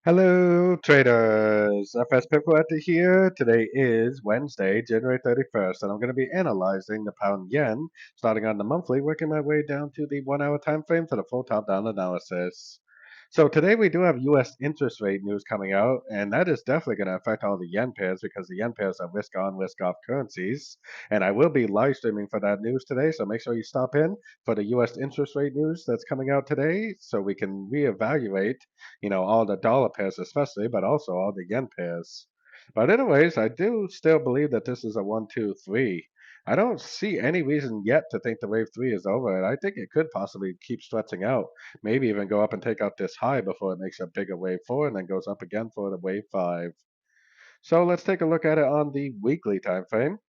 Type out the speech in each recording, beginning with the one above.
Hello, traders. FX Pip Collector here. Today is Wednesday, January 31st, and I'm going to be analyzing the pound yen, starting on the monthly, working my way down to the 1 hour time frame for the full top-down analysis. So today we do have U.S. interest rate news coming out, and that is definitely going to affect all the yen pairs because the yen pairs are risk on, risk off currencies. And I will be live streaming for that news today, so make sure you stop in for the U.S. interest rate news that's coming out today so we can reevaluate all the dollar pairs especially, but also all the yen pairs. But anyways, I do still believe that this is a 1, 2, 3. I don't see any reason yet to think the wave 3 is over, and I think it could possibly keep stretching out, maybe even go up and take out this high before it makes a bigger wave 4 and then goes up again for the wave 5. So let's take a look at it on the weekly time frame.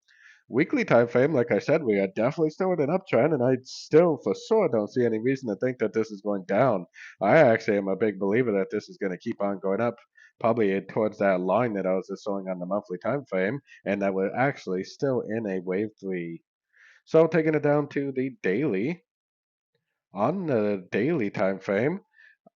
Weekly time frame, like I said, we are definitely still in an uptrend, and I still for sure don't see any reason to think that this is going down. I actually am a big believer that this is going to keep on going up, probably towards that line that I was just showing on the monthly time frame, and that we're actually still in a wave 3. So taking it down to the daily, on the daily time frame,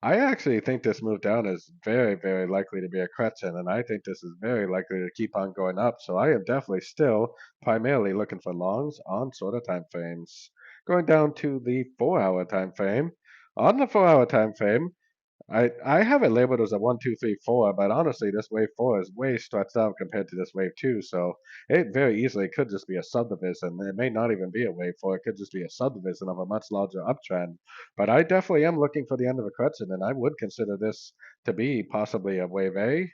I actually think this move down is very, very likely to be a correction, and I think this is very likely to keep on going up. So I am definitely still primarily looking for longs on shorter time frames. Going down to the 4 hour time frame. On the 4 hour time frame, I have it labeled as a 1, 2, 3, 4, but honestly, this wave 4 is way stretched out compared to this wave 2, so it very easily could just be a subdivision. It may not even be a wave 4, it could just be a subdivision of a much larger uptrend. But I definitely am looking for the end of a correction, and I would consider this to be possibly a wave a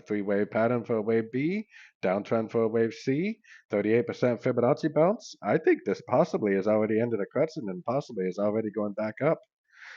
three-wave pattern for a wave B, downtrend for a wave C, 38% Fibonacci bounce. I think this possibly is already ended a correction and possibly is already going back up.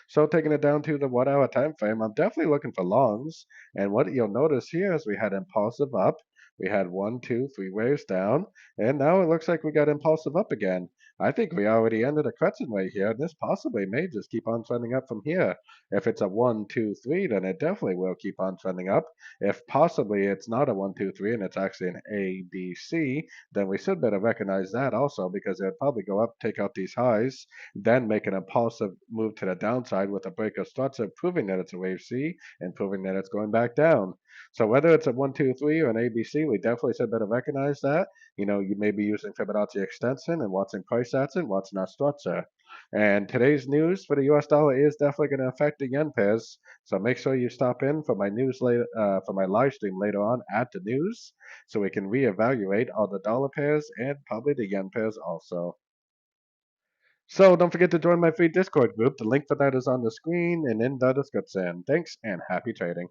So taking it down to the 1 hour time frame, I'm definitely looking for longs. And what you'll notice here is we had impulsive up. We had 1, 2, 3 waves down, and now it looks like we got impulsive up again. I think we already ended a correction right here, and this possibly may just keep on trending up from here. If it's a 1, 2, 3, then it definitely will keep on trending up. If possibly it's not a 1, 2, 3 and it's actually an A, B, C, then we should better recognize that also because it'll probably go up, take out these highs, then make an impulsive move to the downside with a break of structure, proving that it's a wave C and proving that it's going back down. So whether it's a 1, 2, 3 or an ABC, we definitely should better recognize that. You may be using Fibonacci extension and watching price action, watching our structure. And today's news for the US dollar is definitely going to affect the yen pairs. So make sure you stop in for my news later, for my live stream later on at the news, so we can reevaluate all the dollar pairs and probably the yen pairs also. So don't forget to join my free Discord group. The link for that is on the screen and in the description. Thanks and happy trading.